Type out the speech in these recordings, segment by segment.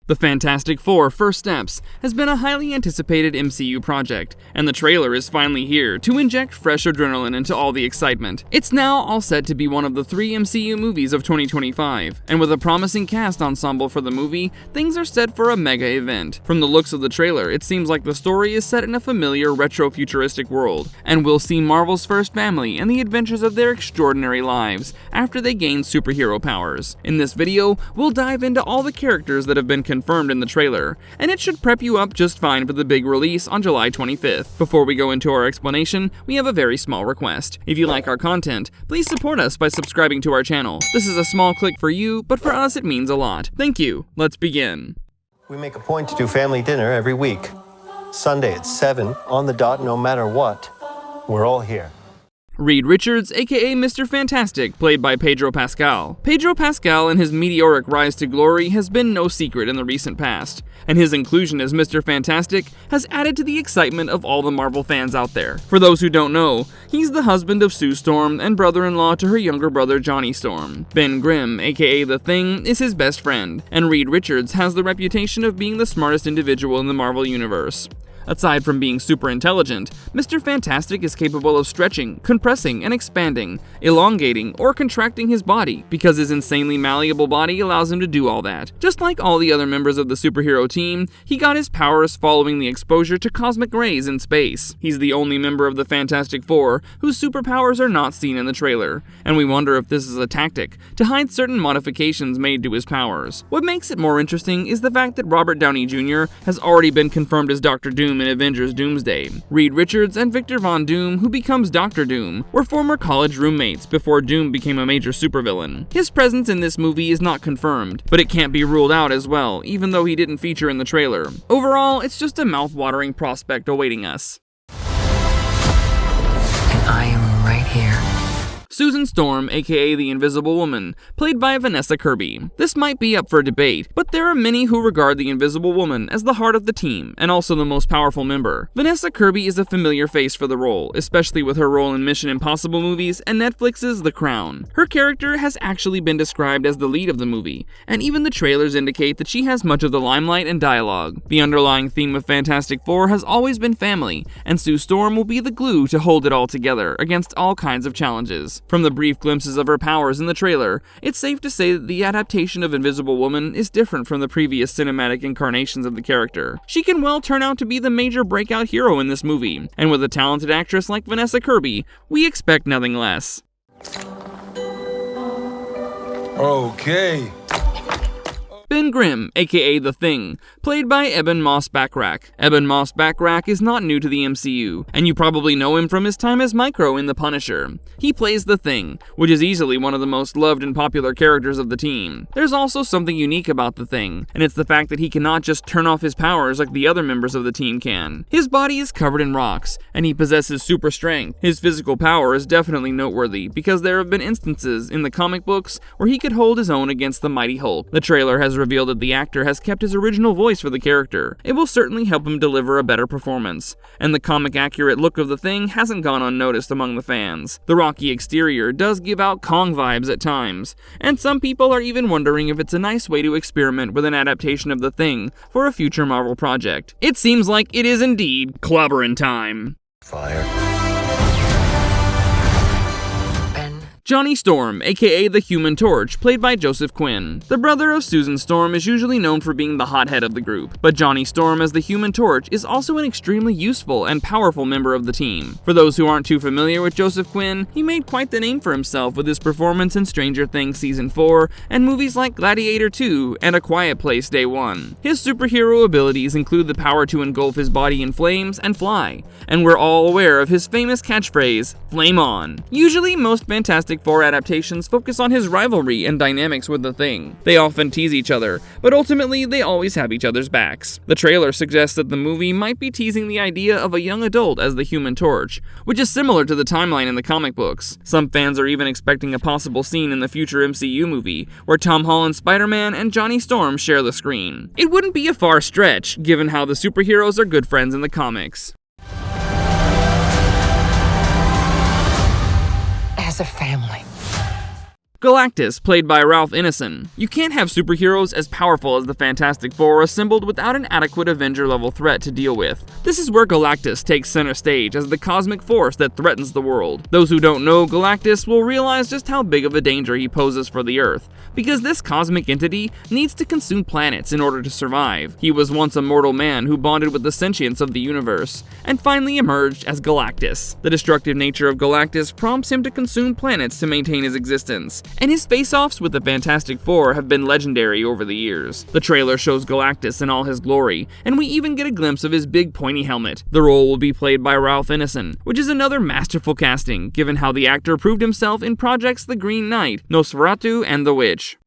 The Fantastic Four: First Steps has been a highly anticipated MCU project, and the trailer is finally here to inject fresh adrenaline into all the excitement. It's now all set to be one of the 3 MCU movies of 2025, and with a promising cast ensemble for the movie, things are set for a mega event. From the looks of the trailer, it seems like the story is set in a familiar retro-futuristic world, and we'll see Marvel's first family and the adventures of their extraordinary lives after they gain superhero powers. In this video, we'll dive into all the characters that have been confirmed in the trailer, and it should prep you up just fine for the big release on July 25th. Before we go into our explanation, we have a very small request. If you like our content, please support us by subscribing to our channel. This is a small click for you, but for us it means a lot. Thank you. Let's begin. We make a point to do family dinner every week. Sunday at 7, on the dot, no matter what. We're all here. Reed Richards, aka Mr. Fantastic, played by Pedro Pascal. Pedro Pascal and his meteoric rise to glory has been no secret in the recent past, and his inclusion as Mr. Fantastic has added to the excitement of all the Marvel fans out there. For those who don't know, he's the husband of Sue Storm and brother-in-law to her younger brother Johnny Storm. Ben Grimm, aka The Thing, is his best friend, and Reed Richards has the reputation of being the smartest individual in the Marvel Universe. Aside from being super intelligent, Mr. Fantastic is capable of stretching, compressing, and expanding, elongating, or contracting his body, because his insanely malleable body allows him to do all that. Just like all the other members of the superhero team, he got his powers following the exposure to cosmic rays in space. He's the only member of the Fantastic Four whose superpowers are not seen in the trailer, and we wonder if this is a tactic to hide certain modifications made to his powers. What makes it more interesting is the fact that Robert Downey Jr. has already been confirmed as Dr. Doom in Avengers Doomsday. Reed Richards and Victor Von Doom, who becomes Dr. Doom, were former college roommates before Doom became a major supervillain. His presence in this movie is not confirmed, but it can't be ruled out as well, even though he didn't feature in the trailer. Overall, it's just a mouth-watering prospect awaiting us. And I am right here. Susan Storm, aka the Invisible Woman, played by Vanessa Kirby. This might be up for debate, but there are many who regard the Invisible Woman as the heart of the team, and also the most powerful member. Vanessa Kirby is a familiar face for the role, especially with her role in Mission Impossible movies and Netflix's The Crown. Her character has actually been described as the lead of the movie, and even the trailers indicate that she has much of the limelight and dialogue. The underlying theme of Fantastic Four has always been family, and Sue Storm will be the glue to hold it all together against all kinds of challenges. From the brief glimpses of her powers in the trailer, it's safe to say that the adaptation of Invisible Woman is different from the previous cinematic incarnations of the character. She can well turn out to be the major breakout hero in this movie, and with a talented actress like Vanessa Kirby, we expect nothing less. Okay. Ben Grimm, aka The Thing, played by Ebon Moss-Backrack. Ebon Moss-Backrack is not new to the MCU, and you probably know him from his time as Micro in The Punisher. He plays The Thing, which is easily one of the most loved and popular characters of the team. There's also something unique about The Thing, and it's the fact that he cannot just turn off his powers like the other members of the team can. His body is covered in rocks, and he possesses super strength. His physical power is definitely noteworthy, because there have been instances in the comic books where he could hold his own against the mighty Hulk. The trailer has revealed that the actor has kept his original voice for the character. It will certainly help him deliver a better performance, and the comic-accurate look of The Thing hasn't gone unnoticed among the fans. The rocky exterior does give out Kong vibes at times, and some people are even wondering if it's a nice way to experiment with an adaptation of The Thing for a future Marvel project. It seems like it is indeed clobberin' time. Fire. Johnny Storm, aka the Human Torch, played by Joseph Quinn. The brother of Susan Storm is usually known for being the hothead of the group, but Johnny Storm as the Human Torch is also an extremely useful and powerful member of the team. For those who aren't too familiar with Joseph Quinn, he made quite the name for himself with his performance in Stranger Things Season 4 and movies like Gladiator 2 and A Quiet Place Day 1. His superhero abilities include the power to engulf his body in flames and fly, and we're all aware of his famous catchphrase, "Flame on." Usually, most Fantastic Four adaptations focus on his rivalry and dynamics with The Thing. They often tease each other, but ultimately they always have each other's backs. The trailer suggests that the movie might be teasing the idea of a young adult as the Human Torch, which is similar to the timeline in the comic books. Some fans are even expecting a possible scene in the future MCU movie, where Tom Holland's Spider-Man and Johnny Storm share the screen. It wouldn't be a far stretch, given how the superheroes are good friends in the comics. As a family. Galactus, played by Ralph Ineson. You can't have superheroes as powerful as the Fantastic Four assembled without an adequate Avenger-level threat to deal with. This is where Galactus takes center stage as the cosmic force that threatens the world. Those who don't know Galactus will realize just how big of a danger he poses for the Earth, because this cosmic entity needs to consume planets in order to survive. He was once a mortal man who bonded with the sentience of the universe, and finally emerged as Galactus. The destructive nature of Galactus prompts him to consume planets to maintain his existence, and his face-offs with the Fantastic Four have been legendary over the years. The trailer shows Galactus in all his glory, and we even get a glimpse of his big pointy helmet. The role will be played by Ralph Ineson, which is another masterful casting, given how the actor proved himself in projects The Green Knight, Nosferatu, and The Witch.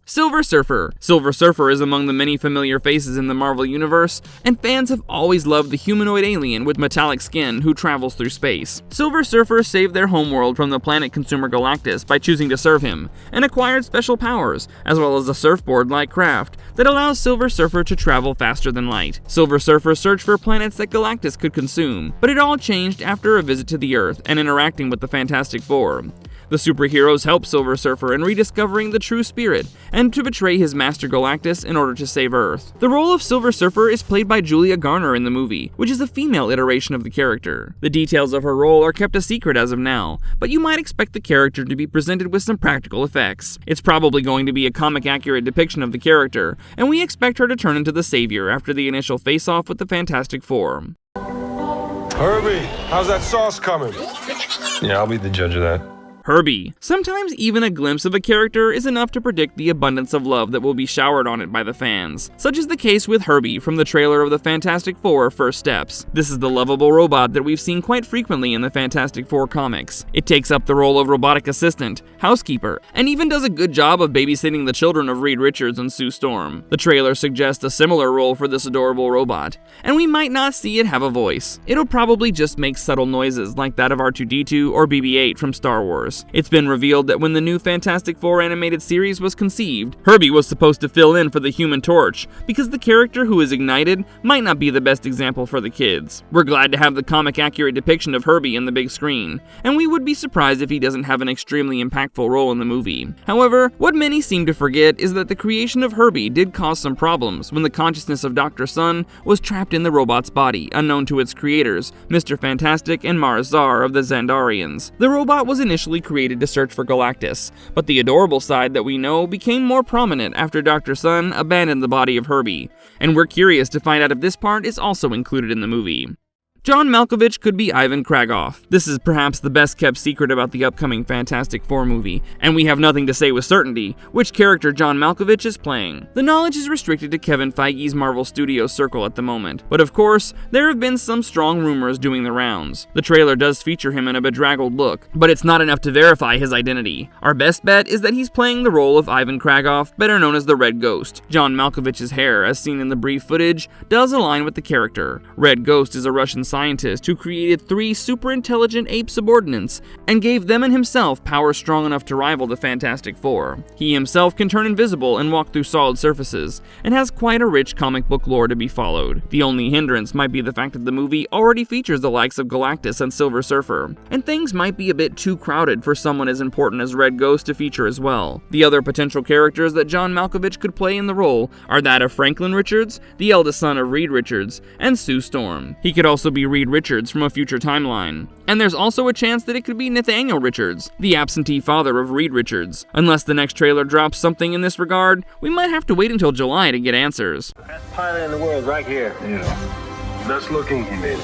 Silver Surfer. Silver Surfer is among the many familiar faces in the Marvel Universe, and fans have always loved the humanoid alien with metallic skin who travels through space. Silver Surfer saved their homeworld from the planet consumer Galactus by choosing to serve him, and acquired special powers, as well as a surfboard-like craft that allows Silver Surfer to travel faster than light. Silver Surfer searched for planets that Galactus could consume, but it all changed after a visit to the Earth and interacting with the Fantastic Four. The superheroes help Silver Surfer in rediscovering the true spirit, and to betray his master Galactus in order to save Earth. The role of Silver Surfer is played by Julia Garner in the movie, which is a female iteration of the character. The details of her role are kept a secret as of now, but you might expect the character to be presented with some practical effects. It's probably going to be a comic-accurate depiction of the character, and we expect her to turn into the savior after the initial face-off with the Fantastic Four. Herbie, how's that sauce coming? Yeah, I'll be the judge of that. Herbie. Sometimes even a glimpse of a character is enough to predict the abundance of love that will be showered on it by the fans. Such is the case with Herbie from the trailer of the Fantastic Four First Steps. This is the lovable robot that we've seen quite frequently in the Fantastic Four comics. It takes up the role of robotic assistant, housekeeper, and even does a good job of babysitting the children of Reed Richards and Sue Storm. The trailer suggests a similar role for this adorable robot, and we might not see it have a voice. It'll probably just make subtle noises like that of R2-D2 or BB-8 from Star Wars. It's been revealed that when the new Fantastic Four animated series was conceived, Herbie was supposed to fill in for the Human Torch, because the character who is ignited might not be the best example for the kids. We're glad to have the comic-accurate depiction of Herbie in the big screen, and we would be surprised if he doesn't have an extremely impactful role in the movie. However, what many seem to forget is that the creation of Herbie did cause some problems when the consciousness of Dr. Sun was trapped in the robot's body, unknown to its creators, Mr. Fantastic and Mars Zar of the Xandarians. The robot was initially created to search for Galactus, but the adorable side that we know became more prominent after Dr. Sun abandoned the body of Herbie, and we're curious to find out if this part is also included in the movie. John Malkovich could be Ivan Kragoff. This is perhaps the best kept secret about the upcoming Fantastic Four movie, and we have nothing to say with certainty which character John Malkovich is playing. The knowledge is restricted to Kevin Feige's Marvel Studios circle at the moment, but of course, there have been some strong rumors doing the rounds. The trailer does feature him in a bedraggled look, but it's not enough to verify his identity. Our best bet is that he's playing the role of Ivan Kragoff, better known as the Red Ghost. John Malkovich's hair, as seen in the brief footage, does align with the character. Red Ghost is a Russian scientist who created 3 super-intelligent ape subordinates and gave them and himself powers strong enough to rival the Fantastic Four. He himself can turn invisible and walk through solid surfaces, and has quite a rich comic book lore to be followed. The only hindrance might be the fact that the movie already features the likes of Galactus and Silver Surfer, and things might be a bit too crowded for someone as important as Red Ghost to feature as well. The other potential characters that John Malkovich could play in the role are that of Franklin Richards, the eldest son of Reed Richards, and Sue Storm. He could also be Reed Richards from a future timeline. And there's also a chance that it could be Nathaniel Richards, the absentee father of Reed Richards. Unless the next trailer drops something in this regard, we might have to wait until July to get answers. Best pilot in the world right here. Yeah. Best looking image.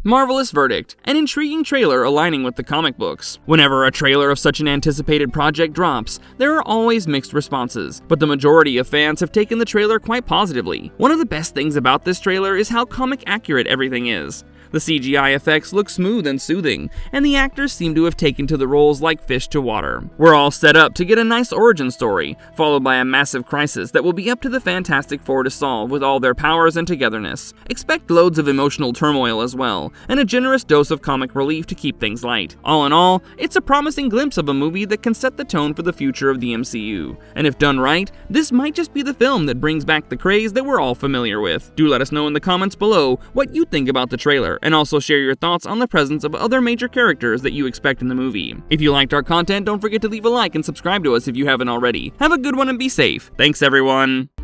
Marvelous Verdict, an intriguing trailer aligning with the comic books. Whenever a trailer of such an anticipated project drops, there are always mixed responses, but the majority of fans have taken the trailer quite positively. One of the best things about this trailer is how comic accurate everything is. The CGI effects look smooth and soothing, and the actors seem to have taken to the roles like fish to water. We're all set up to get a nice origin story, followed by a massive crisis that will be up to the Fantastic Four to solve with all their powers and togetherness. Expect loads of emotional turmoil as well, and a generous dose of comic relief to keep things light. All in all, it's a promising glimpse of a movie that can set the tone for the future of the MCU. And if done right, this might just be the film that brings back the craze that we're all familiar with. Do let us know in the comments below what you think about the trailer, and also share your thoughts on the presence of other major characters that you expect in the movie. If you liked our content, don't forget to leave a like and subscribe to us if you haven't already. Have a good one and be safe. Thanks everyone!